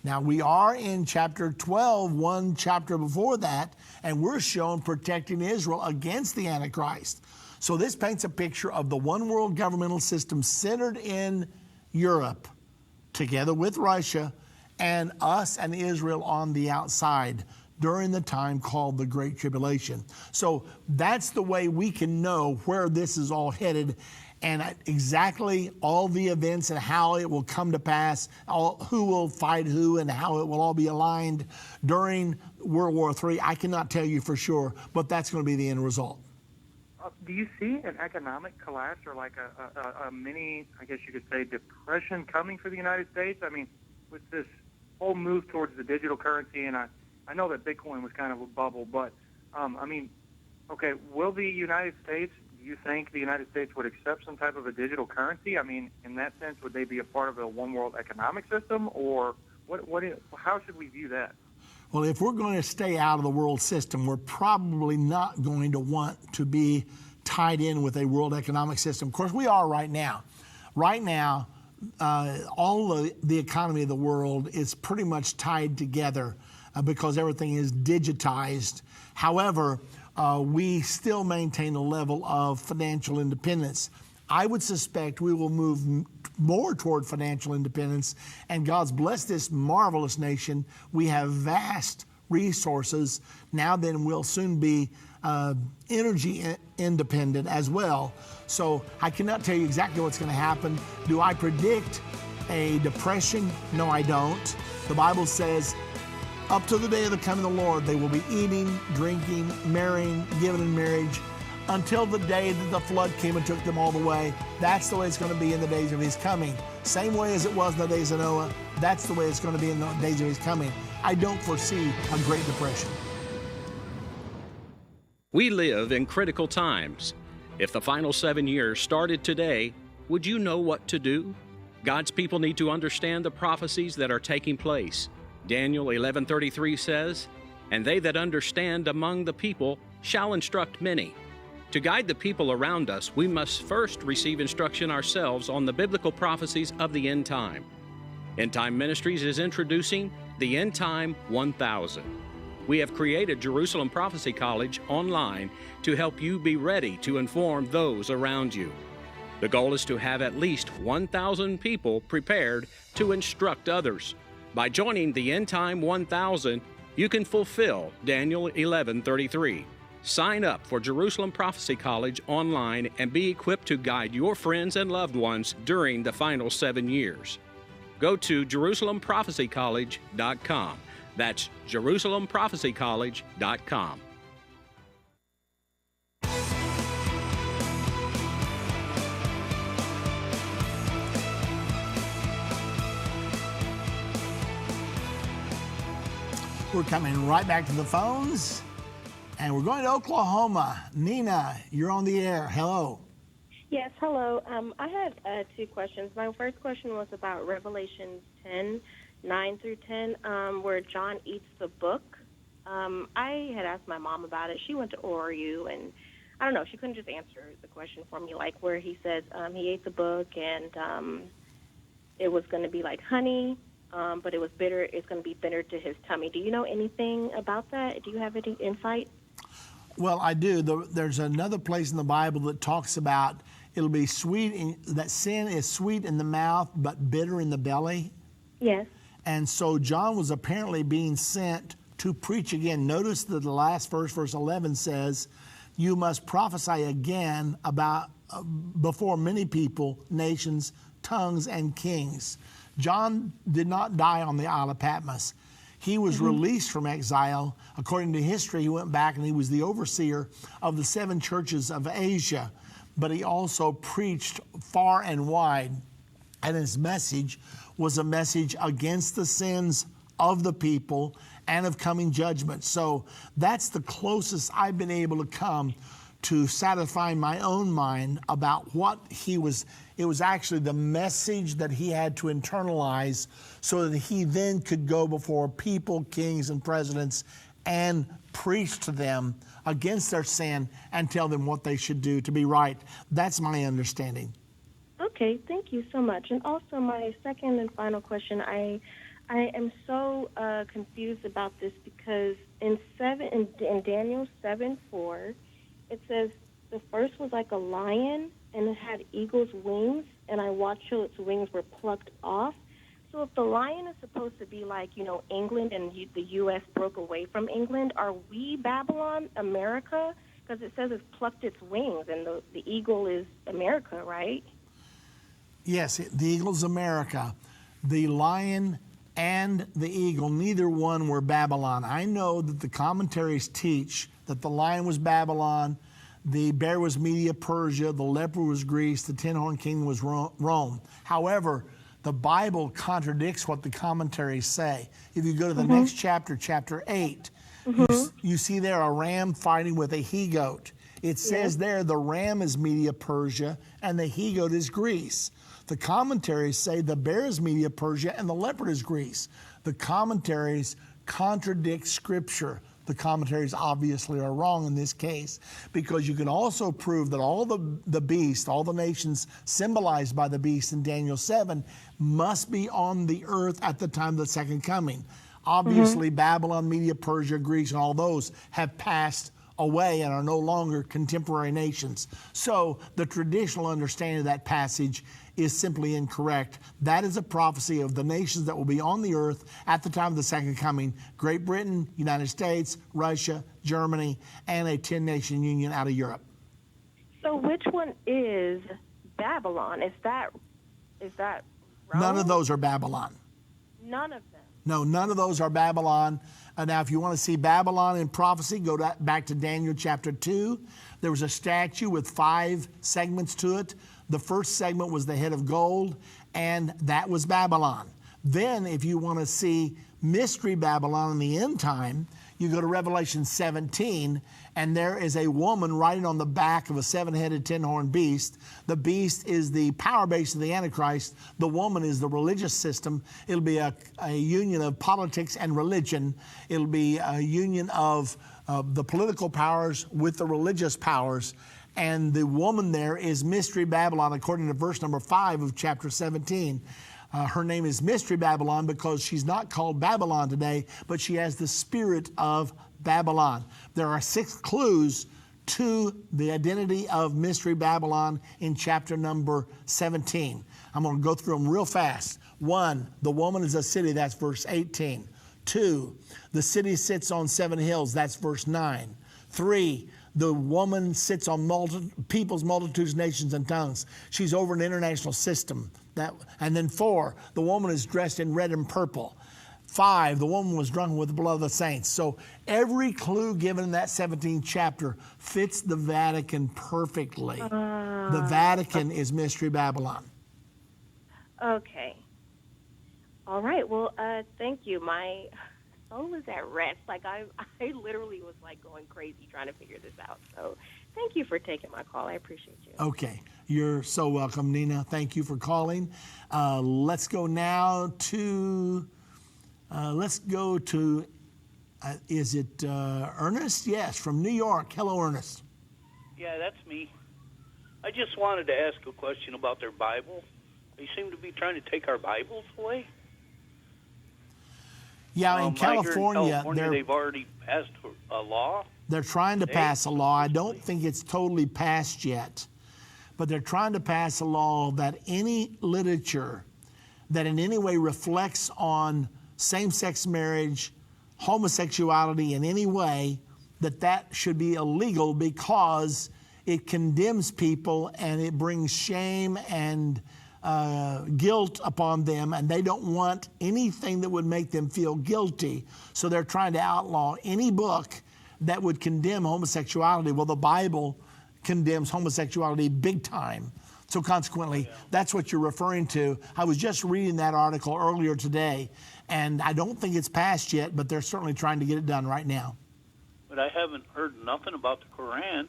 A: Now we are in chapter 12, one chapter before that, and we're shown protecting Israel against the Antichrist. So this paints a picture of the one world governmental system centered in Europe, together with Russia, and us and Israel on the outside during the time called the Great Tribulation. So that's the way we can know where this is all headed, and exactly all the events and how it will come to pass, who will fight who and how it will all be aligned during World War III. I cannot tell you for sure, but that's going to be the end result.
I: Do you see an economic collapse or like a mini, I guess you could say, depression coming for the United States? I mean, with this whole move towards the digital currency, and I know that Bitcoin was kind of a bubble, but, I mean, okay, will the United States, do you think the United States would accept some type of a digital currency? I mean, in that sense, would they be a part of a one world economic system, or how should we view that?
A: Well, if we're going to stay out of the world system, we're probably not going to want to be tied in with a world economic system. Of course, we are right now. Right now, all of the economy of the world is pretty much tied together because everything is digitized. However, we still maintain a level of financial independence. I would suspect we will move more toward financial independence, and God's blessed this marvelous nation. We have vast resources. Now then, we'll soon be energy independent as well. So I cannot tell you exactly what's going to happen. Do I predict a depression? No, I don't. The Bible says, up to the day of the coming of the Lord, they will be eating, drinking, marrying, giving in marriage, until the day that the flood came and took them all the way. That's the way it's going to be in the days of his coming. Same way as it was in the days of Noah, that's the way it's going to be in the days of his coming. I don't foresee a Great Depression.
D: We live in critical times. If the final 7 years started today, would you know what to do? God's people need to understand the prophecies that are taking place. Daniel 11:33 says, "And they that understand among the people shall instruct many." To guide the people around us, we must first receive instruction ourselves on the biblical prophecies of the end time. End Time Ministries is introducing the End Time 1000. We have created Jerusalem Prophecy College online to help you be ready to inform those around you. The goal is to have at least 1,000 people prepared to instruct others. By joining the End Time 1000, you can fulfill Daniel 11:33. Sign up for Jerusalem Prophecy College online and be equipped to guide your friends and loved ones during the final 7 years. Go to JerusalemProphecyCollege.com. That's JerusalemProphecyCollege.com.
A: We're coming right back to the phones, and we're going to Oklahoma. Nina, you're on the air. Hello.
J: Yes, hello. I had two questions. My first question was about Revelation 10:9-10, where John eats the book. I had asked my mom about it. She went to ORU, and I don't know, she couldn't just answer the question for me, like where he says he ate the book and it was going to be like honey but it was bitter. It's going to be bitter to his tummy. Do you know anything about that? Do you have any insight?
A: Well, I do. There's another place in the Bible that talks about it'll be sweet, that sin is sweet in the mouth, but bitter in the belly.
J: Yes.
A: And so John was apparently being sent to preach again. Notice that the last verse, verse 11 says, you must prophesy again about before many people, nations, tongues, and kings. John did not die on the Isle of Patmos. He was released from exile. According to history, he went back and he was the overseer of the 7 churches of Asia. But he also preached far and wide, and his message was a message against the sins of the people and of coming judgment. So that's the closest I've been able to come to satisfying my own mind about what he was. It was actually the message that he had to internalize so that he then could go before people, kings, and presidents and preach to them against their sin and tell them what they should do to be right. That's my understanding.
J: Okay, thank you so much. And also my second and final question, I am so confused about this because in Daniel 7:4, it says the first was like a lion and it had eagle's wings, and I watched till its wings were plucked off. So if the lion is supposed to be like, England and the U.S. broke away from England, are we Babylon, America? Because it says it's plucked its wings, and the eagle is America, right?
A: Yes, the eagle's America. The lion and the eagle, neither one were Babylon. I know that the commentaries teach that the lion was Babylon, the bear was Media, Persia, the leopard was Greece, the 10-horn kingdom was Rome. However, the Bible contradicts what the commentaries say. If you go to the next chapter, chapter 8, you see there a ram fighting with a he-goat. It says there the ram is Media, Persia, and the he-goat is Greece. The commentaries say the bear is Media, Persia, and the leopard is Greece. The commentaries contradict Scripture. The commentaries obviously are wrong in this case, because you can also prove that all the beast, all the nations symbolized by the beast in Daniel 7 must be on the earth at the time of the second coming. Obviously, Babylon, Media, Persia, Greece, and all those have passed away and are no longer contemporary nations. So the traditional understanding of that passage is simply incorrect. That is a prophecy of the nations that will be on the earth at the time of the second coming: Great Britain, United States, Russia, Germany, and a 10-nation union out of Europe.
J: So which one is Babylon? Is that Rome?
A: None of those are Babylon.
J: None of them?
A: No, none of those are Babylon. Now, if you want to see Babylon in prophecy, go back to Daniel chapter 2. There was a statue with 5 segments to it. The first segment was the head of gold, and that was Babylon. Then, if you want to see Mystery Babylon in the end time, you go to Revelation 17, and there is a woman riding on the back of a 7-headed, 10-horned beast. The beast is the power base of the Antichrist. The woman is the religious system. It'll be a union of politics and religion. It'll be a union of the political powers with the religious powers. And the woman there is Mystery Babylon, according to verse number 5 of chapter 17. Her name is Mystery Babylon because she's not called Babylon today, but she has the spirit of Babylon. There are 6 clues to the identity of Mystery Babylon in chapter number 17. I'm going to go through them real fast. 1, the woman is a city, that's verse 18. 2, the city sits on 7 hills, that's verse 9. 3, the woman sits on peoples, multitudes, nations, and tongues. She's over an international system. And then 4, the woman is dressed in red and purple. 5, the woman was drunk with the blood of the saints. So every clue given in that 17th chapter fits the Vatican perfectly. The Vatican is Mystery Babylon.
J: Okay. All right. Well, thank you. My soul is at rest. Like I literally was like going crazy trying to figure this out. So thank you for taking my call. I appreciate you.
A: Okay. You're so welcome, Nina. Thank you for calling. Let's go now to, is it Ernest? Yes, from New York. Hello, Ernest.
K: Yeah, that's me. I just wanted to ask a question about their Bible. They seem to be trying to take our Bibles away.
A: Yeah, in California,
K: they've already passed a law.
A: They're trying to pass a law. I don't think it's totally passed yet, but they're trying to pass a law that any literature that in any way reflects on same-sex marriage, homosexuality in any way, that should be illegal because it condemns people and it brings shame and guilt upon them, and they don't want anything that would make them feel guilty. So they're trying to outlaw any book that would condemn homosexuality. Well, the Bible condemns homosexuality big time. So consequently, that's what you're referring to. I was just reading that article earlier today, and I don't think it's passed yet, but they're certainly trying to get it done right now.
K: But I haven't heard nothing about the Quran.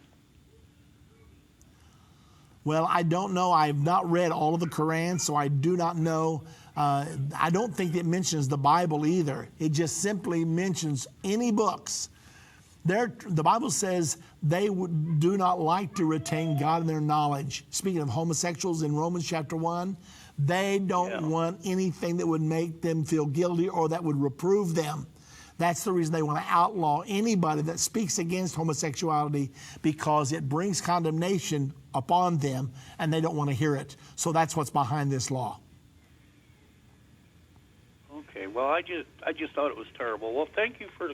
A: Well, I don't know. I've not read all of the Quran, so I do not know. I don't think it mentions the Bible either. It just simply mentions any books. The Bible says they do not like to retain God in their knowledge. Speaking of homosexuals in Romans chapter 1, they don't want anything that would make them feel guilty or that would reprove them. That's the reason they want to outlaw anybody that speaks against homosexuality, because it brings condemnation upon them and they don't want to hear it. So that's what's behind this law.
K: Okay, well, I just thought it was terrible. Well, thank you for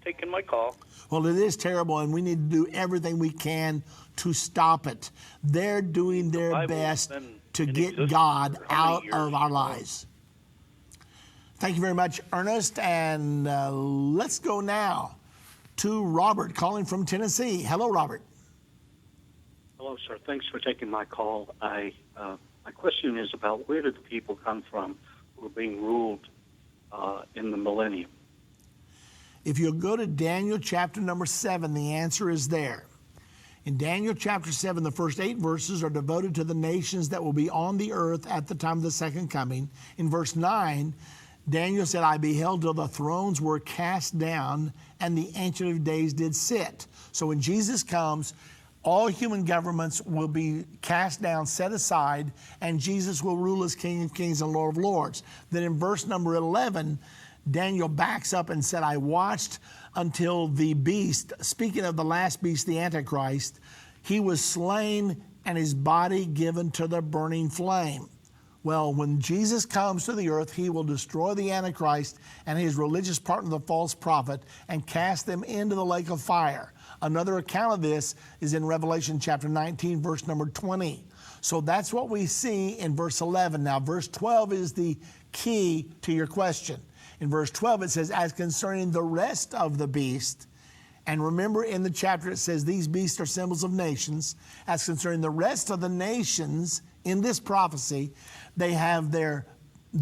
K: taking my call.
A: Well, it is terrible, and we need to do everything we can to stop it. They're doing their best to get God out of our lives. Thank you very much, Ernest. And let's go now to Robert calling from Tennessee. Hello, Robert.
L: Hello, sir. Thanks for taking my call. My question is about where did the people come from who are being ruled in the millennium?
A: If you'll go to Daniel chapter number 7, the answer is there. In Daniel chapter 7, the first 8 verses are devoted to the nations that will be on the earth at the time of the second coming. In verse 9, Daniel said, I beheld till the thrones were cast down and the Ancient of Days did sit. So when Jesus comes, all human governments will be cast down, set aside, and Jesus will rule as King of Kings and Lord of Lords. Then in verse number 11, Daniel backs up and said, I watched until the beast, speaking of the last beast, the Antichrist, he was slain and his body given to the burning flame. Well, when Jesus comes to the earth, he will destroy the Antichrist and his religious partner, the false prophet, and cast them into the lake of fire. Another account of this is in Revelation chapter 19, verse number 20. So that's what we see in verse 11. Now, verse 12 is the key to your question. In verse 12, it says, as concerning the rest of the beast, and remember in the chapter it says these beasts are symbols of nations. As concerning the rest of the nations in this prophecy, they have their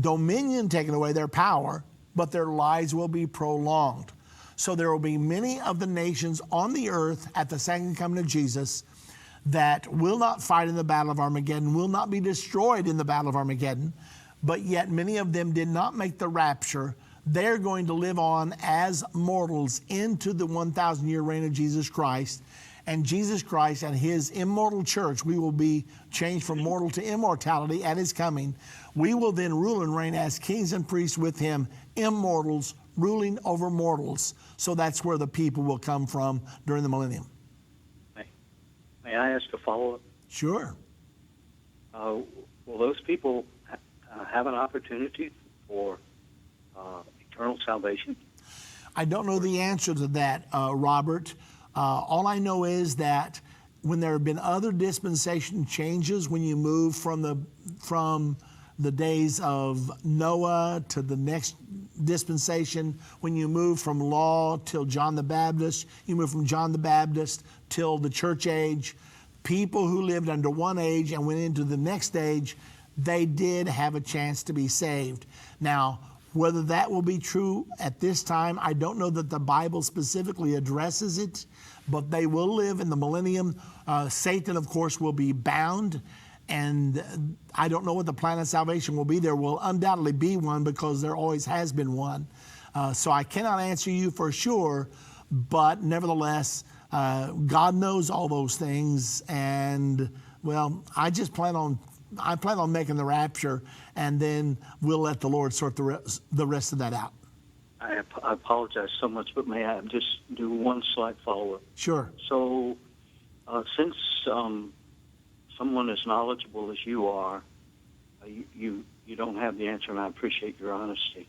A: dominion taken away, their power, but their lives will be prolonged. So there will be many of the nations on the earth at the second coming of Jesus that will not fight in the battle of Armageddon, will not be destroyed in the battle of Armageddon, but yet many of them did not make the rapture. They're going to live on as mortals into the 1,000-year reign of Jesus Christ. And Jesus Christ and his immortal church, we will be changed from mortal to immortality at his coming. We will then rule and reign as kings and priests with him, immortals, ruling over mortals. So that's where the people will come from during the millennium.
L: May I ask a follow-up?
A: Sure.
L: Will those people have an opportunity for eternal salvation?
A: I don't know the answer to that, Robert. All I know is that when there have been other dispensation changes, when you move from the days of Noah to the next dispensation, when you move from law till John the Baptist, you move from John the Baptist till the church age, people who lived under one age and went into the next age, they did have a chance to be saved. Now, whether that will be true at this time, I don't know that the Bible specifically addresses it, but they will live in the millennium. Satan, of course, will be bound, and I don't know what the plan of salvation will be. There will undoubtedly be one because there always has been one. So I cannot answer you for sure, but nevertheless, God knows all those things, and, well, I plan on making the rapture, and then we'll let the Lord sort the rest of that out.
L: I apologize so much, but may I just do one slight follow-up?
A: Sure.
L: So, since someone as knowledgeable as you are, you don't have the answer, and I appreciate your honesty.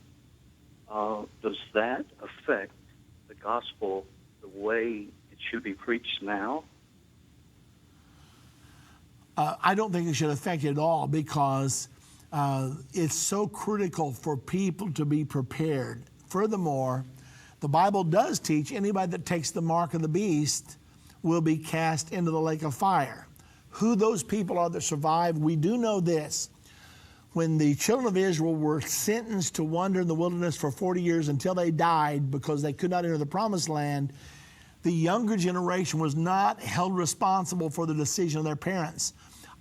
L: Does that affect the gospel the way it should be preached now?
A: I don't think it should affect it at all, because it's so critical for people to be prepared. Furthermore, the Bible does teach anybody that takes the mark of the beast will be cast into the lake of fire. Who those people are that survive, we do know this. When the children of Israel were sentenced to wander in the wilderness for 40 years until they died because they could not enter the promised land, the younger generation was not held responsible for the decision of their parents.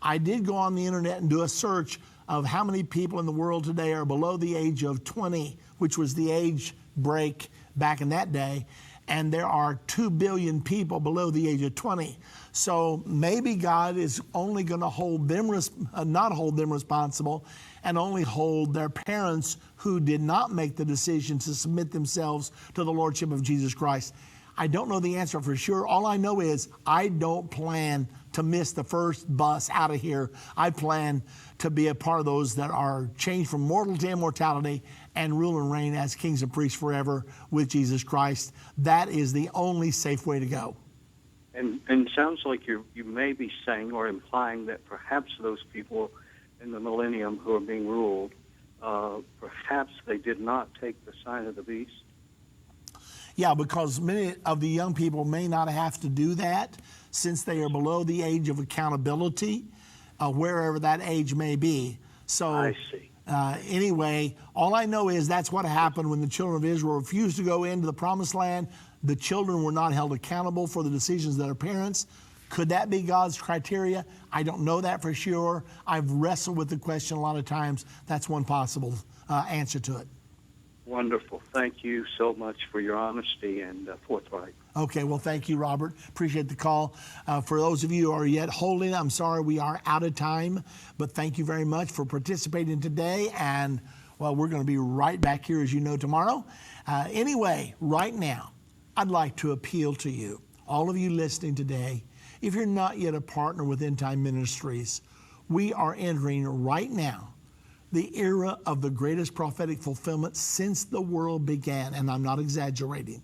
A: I did go on the internet and do a search of how many people in the world today are below the age of 20, which was the age break back in that day. And there are 2 billion people below the age of 20. So maybe God is only going to hold them, not hold them responsible, and only hold their parents who did not make the decision to submit themselves to the Lordship of Jesus Christ. I don't know the answer for sure. All I know is I don't plan to miss the first bus out of here. I plan to be a part of those that are changed from mortal to immortality and rule and reign as kings and priests forever with Jesus Christ. That is the only safe way to go.
L: And it sounds like you may be saying or implying that perhaps those people in the millennium who are being ruled, perhaps they did not take the sign of the beast.
A: Yeah, because many of the young people may not have to do that since they are below the age of accountability, wherever that age may be. So
L: I see.
A: Anyway, all I know is that's what happened when the children of Israel refused to go into the promised land. The children were not held accountable for the decisions of their parents. Could that be God's criteria? I don't know that for sure. I've wrestled with the question a lot of times. That's one possible answer to it.
L: Wonderful. Thank you so much for your honesty and forthright.
A: Okay, well, thank you, Robert. Appreciate the call. For those of you who are yet holding, I'm sorry we are out of time, but thank you very much for participating today. And, well, we're going to be right back here, as you know, tomorrow. Anyway, right now, I'd like to appeal to you, all of you listening today. If you're not yet a partner with End Time Ministries, we are entering right now the era of the greatest prophetic fulfillment since the world began, and I'm not exaggerating.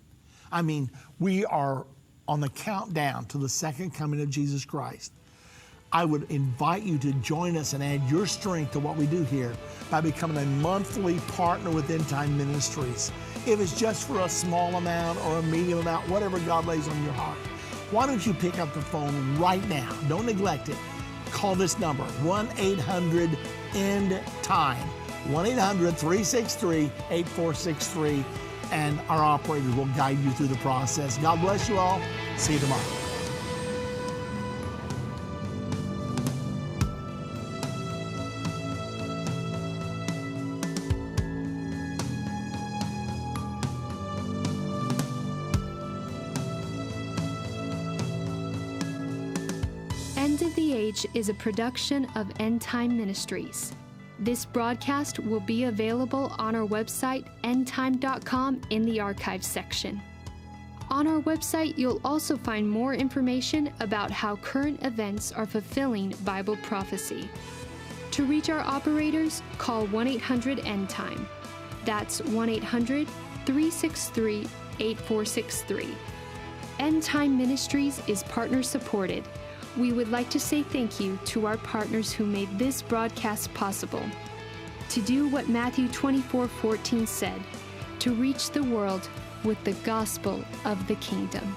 A: I mean, we are on the countdown to the second coming of Jesus Christ. I would invite you to join us and add your strength to what we do here by becoming a monthly partner with End Time Ministries. If it's just for a small amount or a medium amount, whatever God lays on your heart, why don't you pick up the phone right now? Don't neglect it. Call this number, 1-800-END-TIME, 1-800-363-8463, and our operators will guide you through the process. God bless you all. See you tomorrow.
M: End of the Age is a production of End Time Ministries. This broadcast will be available on our website, endtime.com, in the archives section. On our website, you'll also find more information about how current events are fulfilling Bible prophecy. To reach our operators, call 1-800-END-TIME. That's 1-800-363-8463. End Time Ministries is partner supported. We would like to say thank you to our partners who made this broadcast possible. To do what Matthew 24:14 said, to reach the world with the gospel of the kingdom.